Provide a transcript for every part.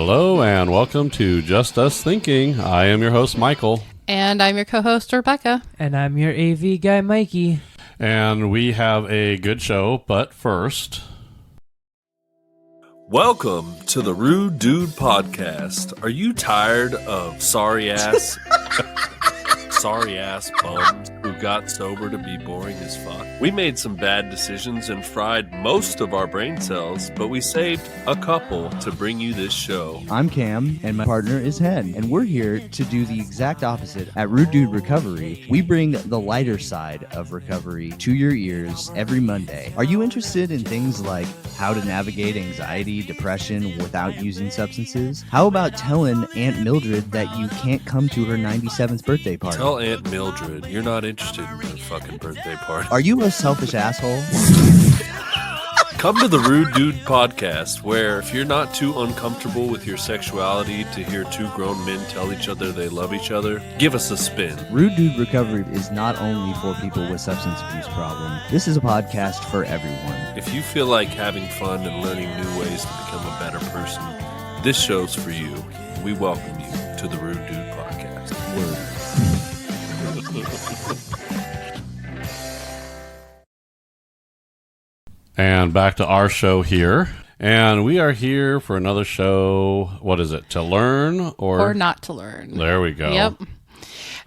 Hello and welcome to Just Us Thinking. I am your host, Michael. And I'm your co-host, Rebecca. And I'm your AV guy, Mikey. And we have a good show, but first... Welcome to the Rude Dude Podcast. Are you tired of sorry-ass bums who got sober to be boring as fuck? We made some bad decisions and fried most of our brain cells, but we saved a couple to bring you this show. I'm Cam, and my partner is Hen, and we're here to do the exact opposite. At Rude Dude Recovery, we bring the lighter side of recovery to your ears every Monday. Are you interested in things like how to navigate anxiety, depression without using substances? How about telling Aunt Mildred that you can't come to her 97th birthday party? Tell Aunt Mildred you're not interested in her fucking birthday party. Are you a selfish asshole? Come to the Rude Dude Podcast, where if you're not too uncomfortable with your sexuality to hear two grown men tell each other they love each other, give us a spin. Rude Dude Recovery is not only for people with substance abuse problems. This is a podcast for everyone. If you feel like having fun and learning new ways to become a better person, this show's for you. We welcome you to the Rude Dude Podcast. Word. And back to our show here. And we are here for another show. What is it? To learn or not to learn. There we go. Yep.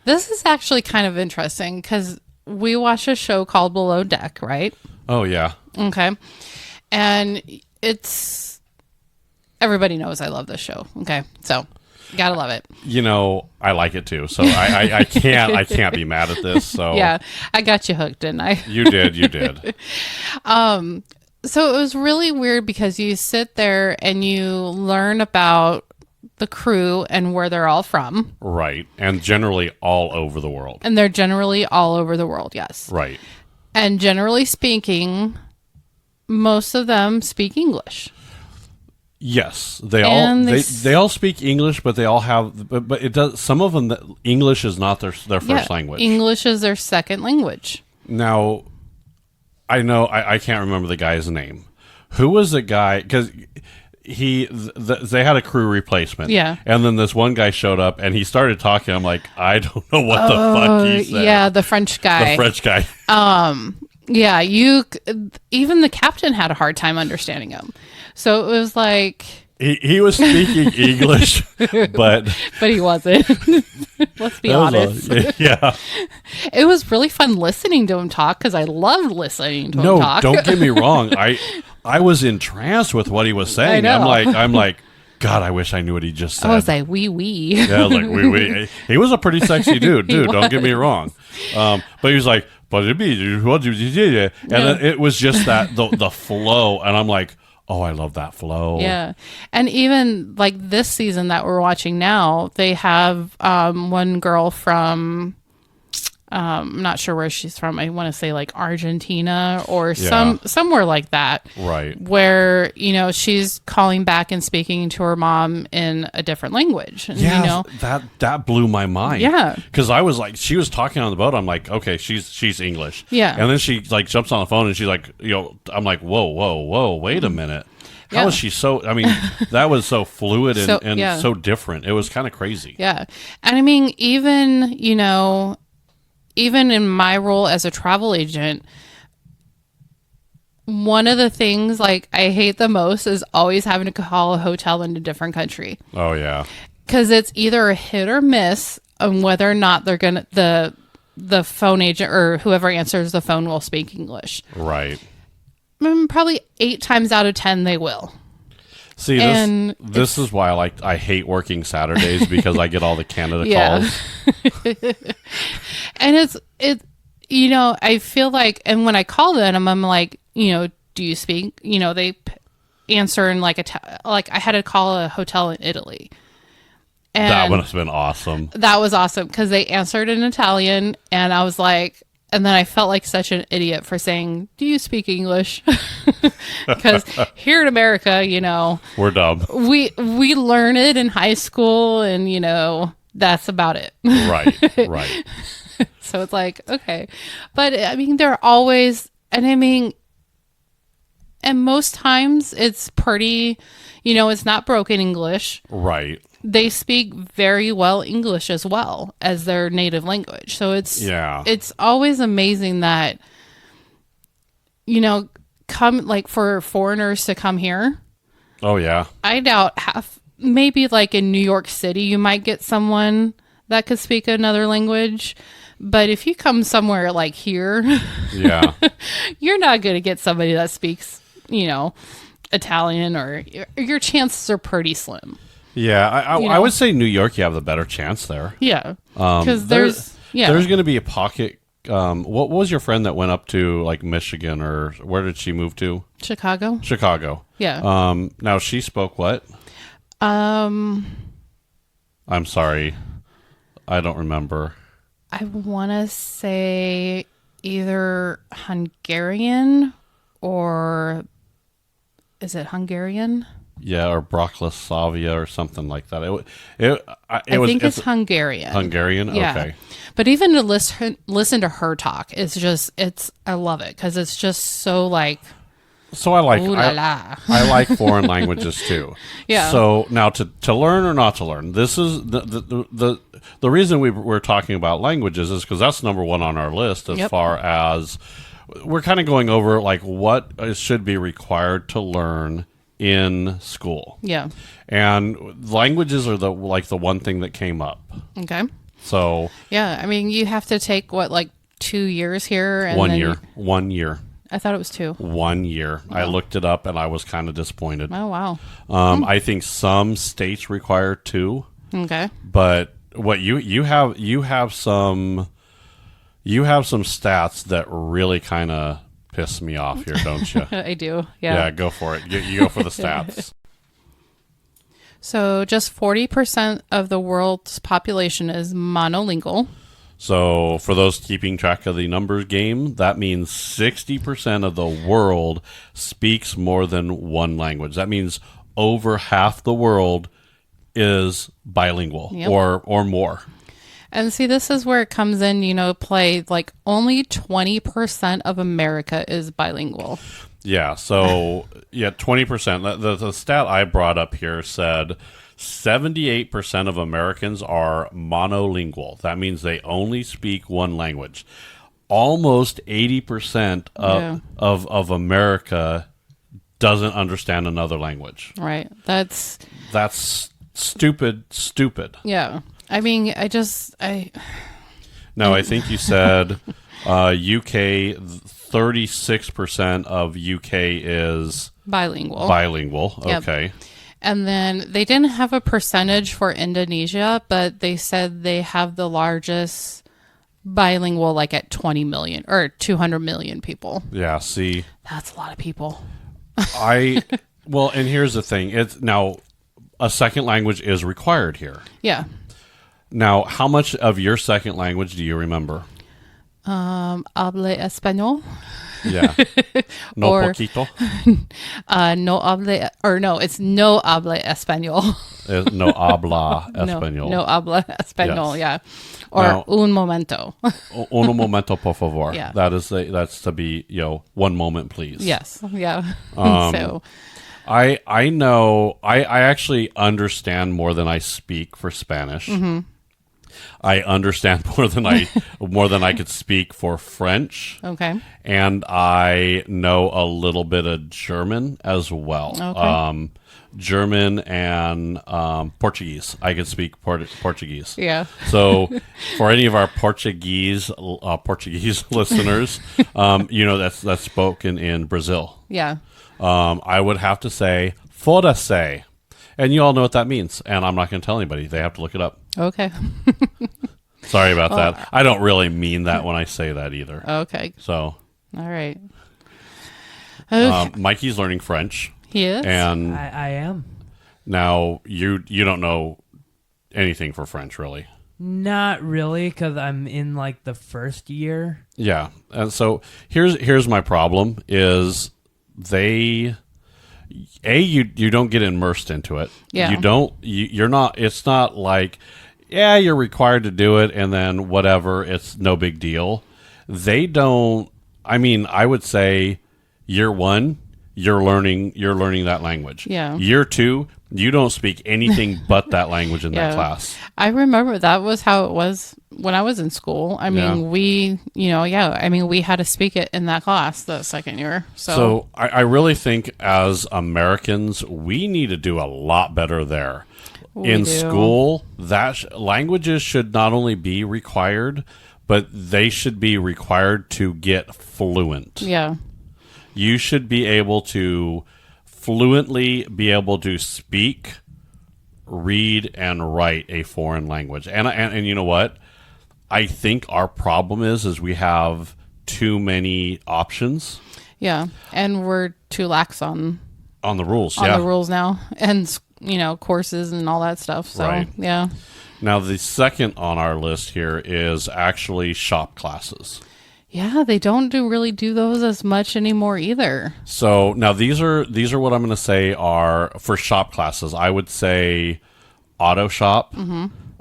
This is actually kind of interesting because we watch a show called Below Deck, right? Oh, yeah. Okay. And it's... Everybody knows I love this show. Okay. So, gotta love it. You know, I like it too. So I can't be mad at this. So Yeah. I got you hooked, didn't I? You did. So it was really weird because you sit there and you learn about the crew and where they're all from. Right. And generally all over the world. And they're generally all over the world, yes. Right. And generally speaking, most of them speak English. Yes, they all speak English, but they all have but it does some of them English is not their first language. English is their second language. Now, I know I can't remember the guy's name. Who was the guy? Because they had a crew replacement. Yeah. And then this one guy showed up and he started talking. I'm like, I don't know what the fuck he said. Yeah, the French guy. Yeah, even the captain had a hard time understanding him. So it was like... He was speaking English, but he wasn't. Let's be honest. Yeah. It was really fun listening to him talk because I loved listening to him talk. No, don't get me wrong. I was entranced with what he was saying. I know. I'm like, God, I wish I knew what he just said. I was like, wee wee. Yeah, I was like, wee wee. He was a pretty sexy dude. Don't get me wrong. But he was like, but it'd be what you did, and then it was just that the flow, and I'm like, oh, I love that flow. Yeah. And even like this season that we're watching now, they have one girl from, I'm not sure where she's from. I want to say like Argentina or somewhere like that. Right. Where, she's calling back and speaking to her mom in a different language. And, yeah, that blew my mind. Yeah. Because I was like, she was talking on the boat. I'm like, okay, she's English. Yeah. And then she like jumps on the phone and she's like, I'm like, whoa, wait a minute. How is she so, I mean, that was so fluid and so different. It was kind of crazy. Yeah. And I mean, even in my role as a travel agent, one of the things like I hate the most is always having to call a hotel in a different country. Oh, yeah. Because it's either a hit or miss on whether or not they're going to, the phone agent or whoever answers the phone will speak English. Right. Probably 8 times out of 10 they will. See, this is why I hate working Saturdays because I get all the Canada calls. And I feel like, and when I call them, I'm like, do you speak? They answer in like I had to call a hotel in Italy. And that would have been awesome. That was awesome because they answered in Italian, and I was like, and then I felt like such an idiot for saying, do you speak English? Because here in America, we're dumb. We learn it in high school, and that's about it. Right. So it's like, okay. But I mean, they're always, and I mean, And most times it's pretty, it's not broken English. Right. They speak very well English as well as their native language. So it's always amazing that, come like for foreigners to come here. Oh, yeah. I doubt maybe like in New York City, you might get someone that could speak another language. But if you come somewhere like here, Yeah. you're not going to get somebody that speaks, Italian, or your chances are pretty slim. Yeah. I would say New York, you have the better chance there. Yeah. Because there's going to be a pocket. What was your friend that went up to like Michigan, or where did she move to? Chicago. Yeah. Now she spoke what? I'm sorry. I don't remember. I want to say either Hungarian, or is it Hungarian? Yeah, or Bratislava or something like that. I think it's Hungarian. Hungarian? Yeah. Okay. But even to listen to her talk, I love it because it's just so like. So I like Ooh la la. I like foreign languages too. Yeah. So now to learn or not to learn, this is the reason we're talking about languages is because that's number one on our list as far as we're kind of going over like what should be required to learn in school. Yeah. And languages are the one thing that came up. Okay. So yeah, I mean, you have to take 2 years here. And 1 year. 1 year. I thought it was 2. 1 year. Wow. I looked it up and I was kind of disappointed. Oh, wow. I think some states require 2. Okay. But what you have some stats that really kind of piss me off here, don't you? I do. Yeah. Yeah, go for it. You go for the stats. So just 40% of the world's population is monolingual. So for those keeping track of the numbers game, that means 60% of the world speaks more than one language. That means over half the world is bilingual or more. And see, this is where it comes in, play. Like only 20% of America is bilingual. Yeah. So 20%. The stat I brought up here said 78% of Americans are monolingual. That means they only speak one language. Almost 80% of America doesn't understand another language. Right. That's stupid. Yeah. I mean, No, I think you said UK, 36% of UK is bilingual. Yep. Okay. And then they didn't have a percentage for Indonesia, but they said they have the largest bilingual, at 20 million or 200 million people. Yeah, see. That's a lot of people. Well, and here's the thing. It's now a second language is required here. Yeah. Now, how much of your second language do you remember? Hable español. Yeah. No poquito. It's no hable español. No habla español. No habla español, Yes. Yeah. Or Now, un momento. Un momento, por favor. Yeah. That's to be, one moment, please. Yes. Yeah. So I know I actually understand more than I speak for Spanish. Mm-hmm. I understand more than I could speak for French. Okay. And I know a little bit of German as well. Okay. German and Portuguese. I can speak Portuguese. Yeah. So for any of our Portuguese listeners, that's spoken in Brazil. Yeah. I would have to say foda-se. And you all know what that means. And I'm not going to tell anybody. They have to look it up. Okay. Sorry about that. I don't really mean that when I say that either. Okay. So. All right. Mikey's learning French. He is? And I am. now you don't know anything for French, really. Not really, because I'm in the first year. Yeah. And so here's my problem is you don't get immersed into it. Yeah. You're not, it's not like, yeah, you're required to do it and then whatever, it's no big deal. They don't, I would say year 1, you're learning that language. Yeah. Year 2, you don't speak anything but that language in that class. I remember that was how it was when I was in school. I mean, we had to speak it in that class the second year. So I really think as Americans, we need to do a lot better there. In school, languages should not only be required, but they should be required to get fluent. Yeah. You should be able to fluently be able to speak, read, and write a foreign language. And you know what? I think our problem is we have too many options. Yeah, and we're too lax on the rules. The rules now, and courses and all that stuff. So Right. yeah. Now the second on our list here is actually shop classes. Yeah, they don't really do those as much anymore either. So now these are what I'm going to say are for shop classes. I would say auto shop,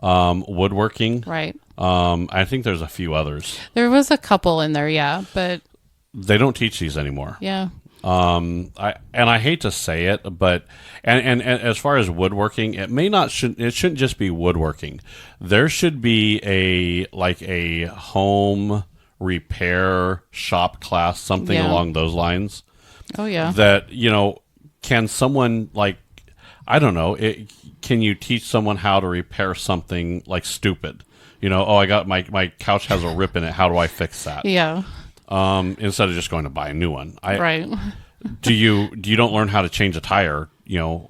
woodworking. Right. I think there's a few others. There was a couple in there, yeah, but They don't teach these anymore. yeah. I hate to say it, but and as far as woodworking, it shouldn't just be woodworking. There should be a home repair shop class, something along those lines. Oh yeah. That can someone I don't know, can you teach someone how to repair something stupid? I got my couch has a rip in it. How do I fix that? Yeah. Instead of just going to buy a new one. Right. Do you don't learn how to change a tire,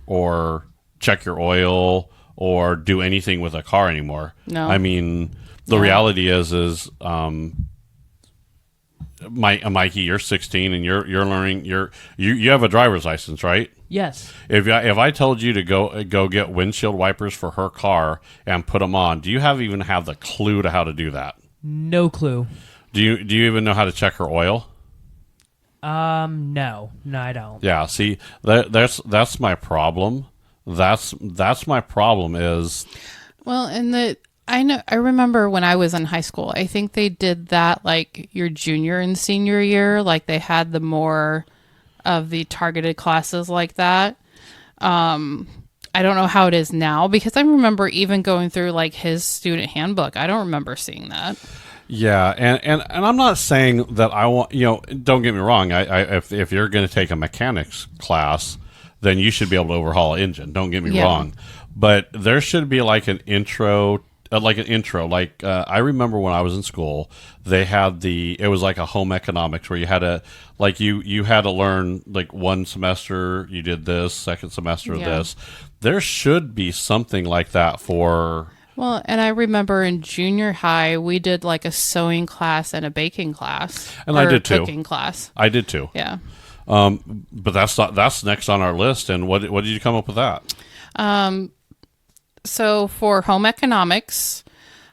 or check your oil or do anything with a car anymore? No. I mean, the reality is Mikey, you're 16 and you're learning. You have a driver's license, right? Yes. If I told you to go get windshield wipers for her car and put them on, do you even have the clue to how to do that? No clue. Do you even know how to check her oil? No, I don't. Yeah, see, that's my problem. That's my problem is. Well, and I remember when I was in high school, I think they did that your junior and senior year, they had the more of the targeted classes like that. I don't know how it is now because I remember even going through his student handbook. I don't remember seeing that. Yeah, and I'm not saying that I want, don't get me wrong. If you're going to take a mechanics class, then you should be able to overhaul an engine. Don't get me wrong. But there should be an intro. I remember when I was in school, they had it was a home economics where you had to, you had to learn, one semester you did this, second semester this. There should be something like that for. Well, and I remember in junior high, we did a sewing class and a baking class. And I did too. Cooking class. I did too. Yeah. But that's next on our list. And what did you come up with that? So for home economics,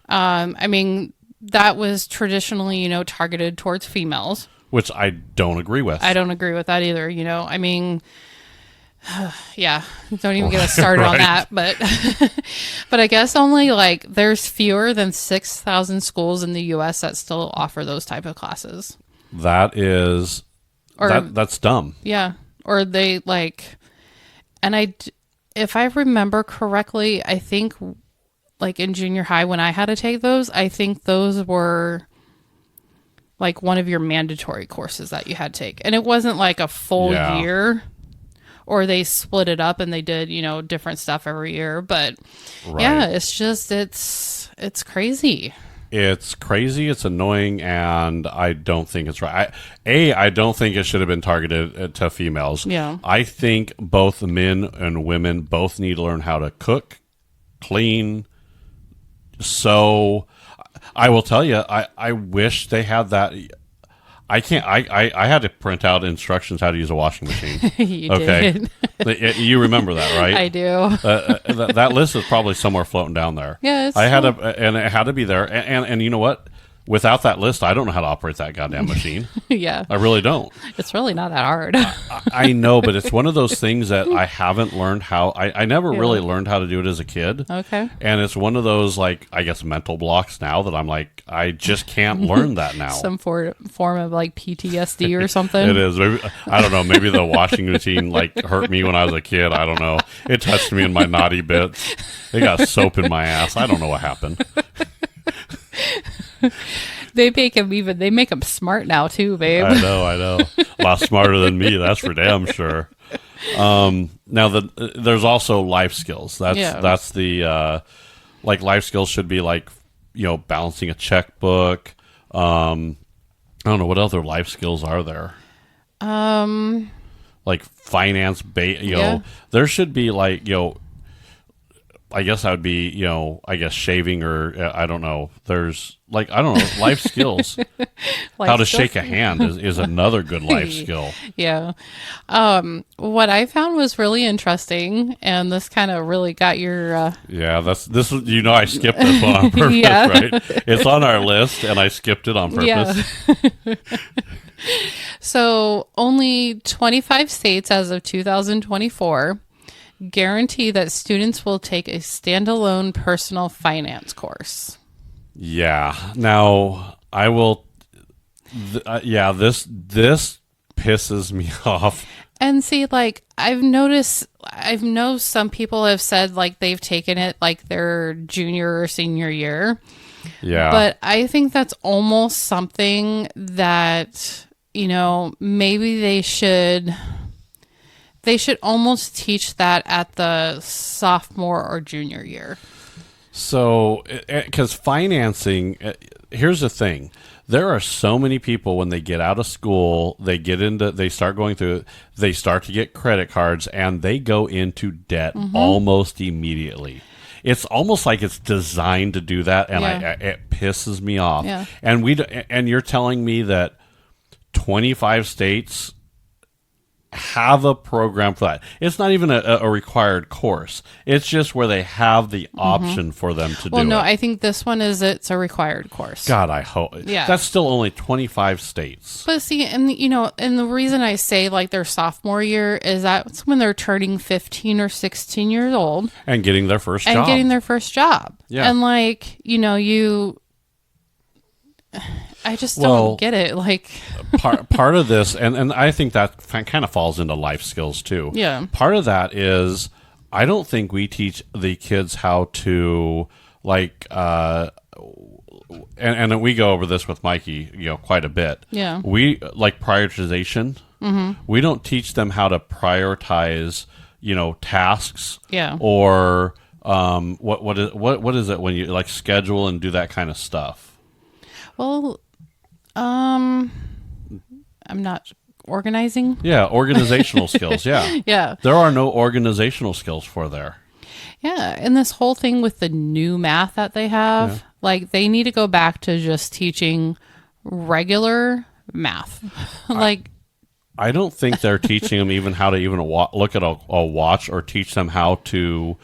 that was traditionally, targeted towards females. Which I don't agree with. I don't agree with that either. Yeah, don't even get us started on that. But but I guess only there's fewer than 6,000 schools in the U.S. that still offer those type of classes. That is, that's dumb. Yeah, or they and if I remember correctly, I think in junior high when I had to take those, I think those were one of your mandatory courses that you had to take, and it wasn't a full year. Or they split it up and they did, different stuff every year. But yeah, it's just, it's crazy. It's crazy. It's annoying. And I don't think it's right. I don't think it should have been targeted to females. Yeah. I think both men and women both need to learn how to cook, clean, sew. I will tell you, I wish they had that. I can't. I had to print out instructions how to use a washing machine. You did. You remember that, right? I do. That list is probably somewhere floating down there. Yeah, I had to, and it had to be there. And you know what? without that list, I don't know how to operate that goddamn machine. Yeah. I really don't. It's really not that hard. I know, but it's one of those things that I haven't learned how. I never really learned how to do it as a kid. Okay. And it's one of those, like, I guess mental blocks now that I'm like, I just can't learn that now. Some form of like PTSD or something. It is. Maybe, I don't know. Maybe the washing machine like hurt me when I was a kid. I don't know. It touched me in my naughty bits. It got soap in my ass. I don't know what happened. They make him smart now too, babe. I know. A lot smarter than me. That's for damn sure. Now there's also life skills. That's the like life skills should be like, balancing a checkbook. I don't know what other life skills are there. Like finance, there should be like, I guess that would be, I guess shaving or I don't know. There's like, I don't know, life skills. How to shake a hand is another good life skill. Yeah. What I found was really interesting, and this kind of really got your... Yeah, this I skipped this one on purpose, Yeah. Right? It's on our list, and I skipped it on purpose. Yeah. So only 25 states as of 2024 guarantee that students will take a standalone personal finance course. Yeah. Now, I will... this pisses me off. And see, like, I've known some people have said, like, they've taken it, like, their junior or senior year. Yeah. But I think that's almost something that, maybe they should almost teach that at the sophomore or junior year. So, because financing, here's the thing. There are so many people when they get out of school, they start going through it, they start to get credit cards, and they go into debt almost immediately. It's almost like it's designed to do that, and it pisses me off. Yeah. And you're telling me that 25 states have a program for that. It's not even a required course. It's just where they have the option for them to do it. Well, no, I think this one it's a required course. God, I hope. Yeah. That's still only 25 states. But see, and the reason I say like their sophomore year is that's when they're turning 15 or 16 years old. And getting their first job. Yeah. And like, I just don't get it. Like part of this, and I think that kind of falls into life skills too. Yeah. Part of that is I don't think we teach the kids how to like, and we go over this with Mikey, quite a bit. Yeah. We like prioritization. We don't teach them how to prioritize, tasks. Yeah. Or what is it when you like schedule and do that kind of stuff? Well, I'm not organizing. Yeah, organizational skills. Yeah. Yeah. There are no organizational skills for there. Yeah, and this whole thing with the new math that they have, like they need to go back to just teaching regular math. Like I don't think they're teaching them even how to even look at a watch or teach them how to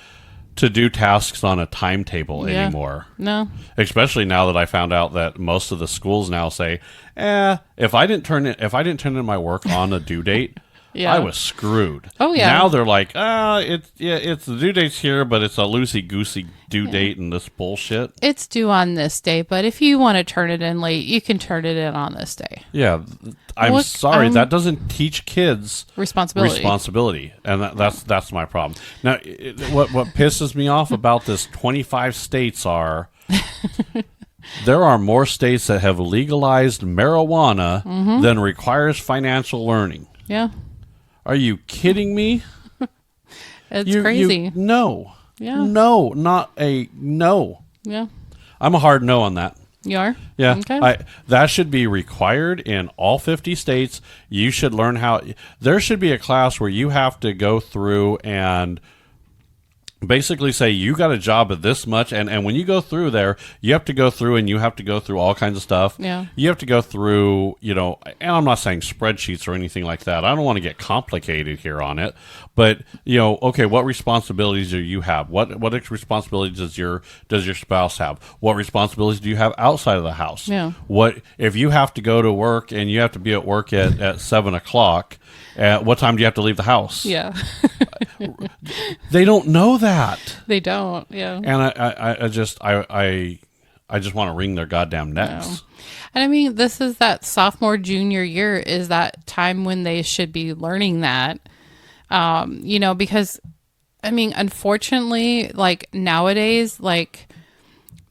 do tasks on a timetable anymore. No. Especially now that I found out that most of the schools now say, if I didn't turn in my work on a due date, Yeah. I was screwed. Oh, yeah. Now they're like, it's the due date's here, but it's a loosey-goosey due date and this bullshit. It's due on this day, but if you want to turn it in late, you can turn it in on this day. Yeah, I'm sorry. That doesn't teach kids responsibility, and that's my problem. Now, what pisses me off about this 25 states are there are more states that have legalized marijuana than requires financial learning. Yeah. Are you kidding me? It's crazy. No. Yeah. No, not a no. Yeah. I'm a hard no on that. You are? Yeah. Okay. That should be required in all 50 states. You should learn how. There should be a class where you have to go through and basically say you got a job at this much, and when you go through there, you have to go through and you have to go through all kinds of stuff. Yeah. You have to go through, and I'm not saying spreadsheets or anything like that. I don't want to get complicated here on it, but okay, what responsibilities do you have? What responsibilities does your spouse have? What responsibilities do you have outside of the house? Yeah. What if you have to go to work and you have to be at work at 7:00? What time do you have to leave the house? Yeah. They don't know that. They don't. Yeah. And I just want to wring their goddamn necks. No. And I mean, this is that sophomore, junior year is that time when they should be learning that, because I mean, unfortunately, like nowadays, like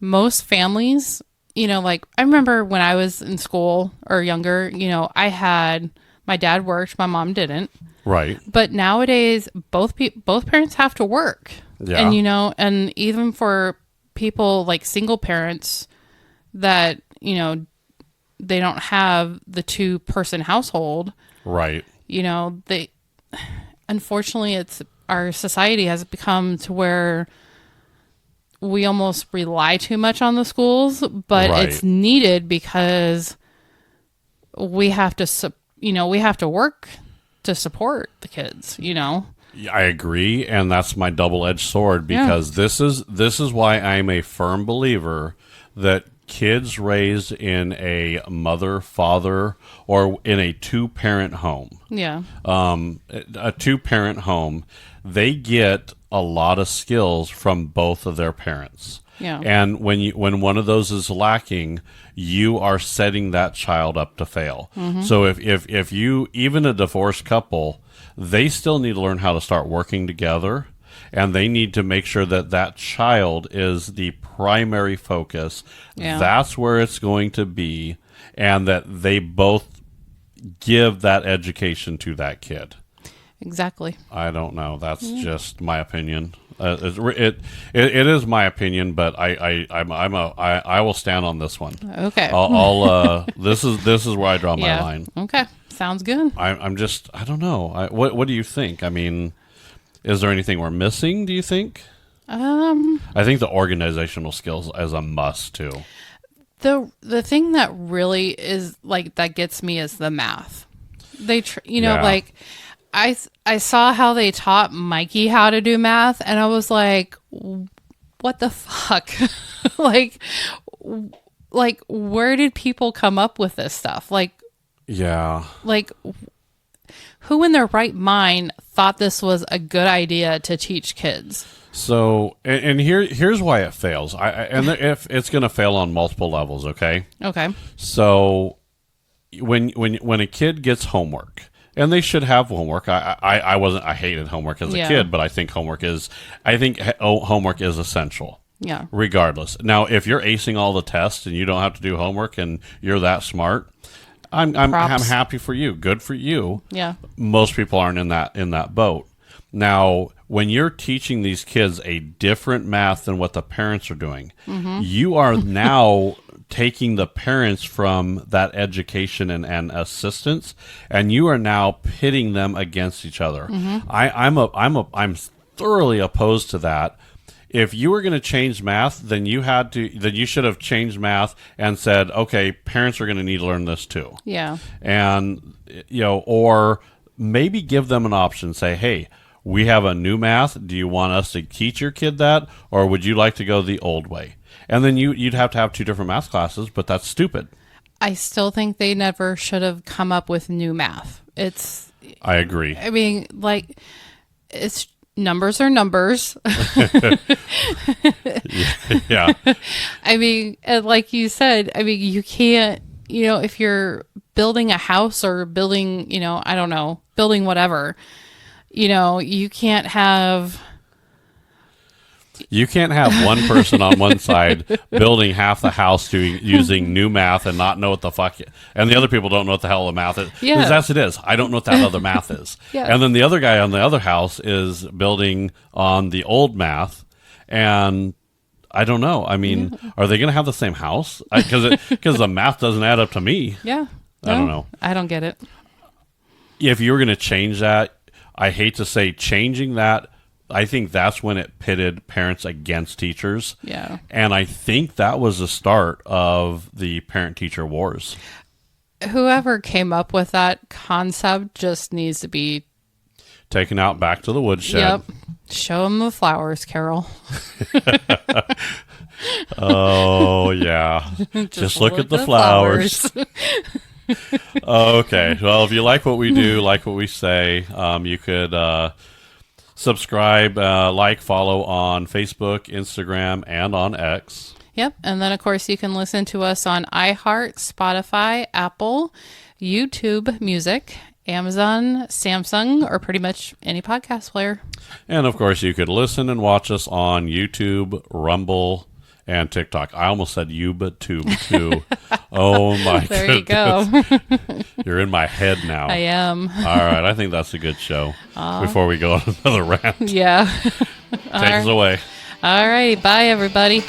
most families, like I remember when I was in school or younger, my dad worked, my mom didn't. Right. But nowadays, both parents have to work. Yeah. And, and even for people like single parents that, they don't have the 2-person household. Right. Unfortunately, our society has become to where we almost rely too much on the schools, but Right. it's needed because we have to, we have to work to support the kids, I agree, and that's my double-edged sword because this is why I'm a firm believer that kids raised in a mother, father, or in a 2-parent home. Yeah. A 2-parent home, they get a lot of skills from both of their parents. Yeah. And when one of those is lacking, you are setting that child up to fail. Mm-hmm. So if you, even a divorced couple, they still need to learn how to start working together, and they need to make sure that child is the primary focus. Yeah. That's where it's going to be, and that they both give that education to that kid. Exactly. I don't know. That's just my opinion. It is my opinion, but I will stand on this one. Okay. I'll this is where I draw my Yeah. line. Okay. Sounds good. I don't know. What do you think? I mean, is there anything we're missing? Do you think? I think the organizational skills as a must too. The thing that really is like that gets me is the math. They Yeah. like I saw how they taught Mikey how to do math, and I was like, what the fuck? like where did people come up with this stuff? Yeah. Like who in their right mind thought this was a good idea to teach kids? So, and here's why it fails. If it's going to fail on multiple levels, okay? Okay. So, when a kid gets homework, and they should have homework. I hated homework as a kid, but I think homework is essential. Yeah. Regardless. Now, if you're acing all the tests and you don't have to do homework and you're that smart, I'm happy for you. Good for you. Yeah. Most people aren't in that boat. Now, when you're teaching these kids a different math than what the parents are doing, you are now taking the parents from that education and assistance, and you are now pitting them against each other. I'm thoroughly opposed to that. If you were going to change math, then you should have changed math and said, okay, parents are going to need to learn this too. Yeah. And or maybe give them an option. Say, hey, we have a new math. Do you want us to teach your kid that, or would you like to go the old way? And then you'd have to have 2 different math classes, but that's stupid. I still think they never should have come up with new math. I agree. I mean, it's numbers are numbers. Yeah. I mean, and like you said, I mean, you can't, if you're building a house or building, I don't know, building whatever, you can't have one person on one side building half the house using new math and not know what the fuck, and the other people don't know what the hell the math is. Yeah. Because that's it is. I don't know what that other math is. Yeah. And then the other guy on the other house is building on the old math, and I don't know. I mean, are they going to have the same house? Because the math doesn't add up to me. Yeah. I don't know. I don't get it. If you were going to change that, I hate to say changing that I think that's when it pitted parents against teachers. Yeah. And I think that was the start of the parent-teacher wars. Whoever came up with that concept just needs to be... Taken out back to the woodshed. Yep. Show them the flowers, Carol. Oh, yeah. Just look at the flowers. Okay. Well, if you like what we do, like what we say, you could subscribe, follow on Facebook, Instagram, and on X. Yep. And then, of course, you can listen to us on iHeart, Spotify, Apple, YouTube Music, Amazon, Samsung, or pretty much any podcast player. And, of course, you could listen and watch us on YouTube, Rumble, and TikTok. I almost said YouTube too. Oh my There goodness. you go. You're in my head now. I am. All right, I think that's a good show. Before we go on another rant, Yeah. take us away. All right. Bye, everybody.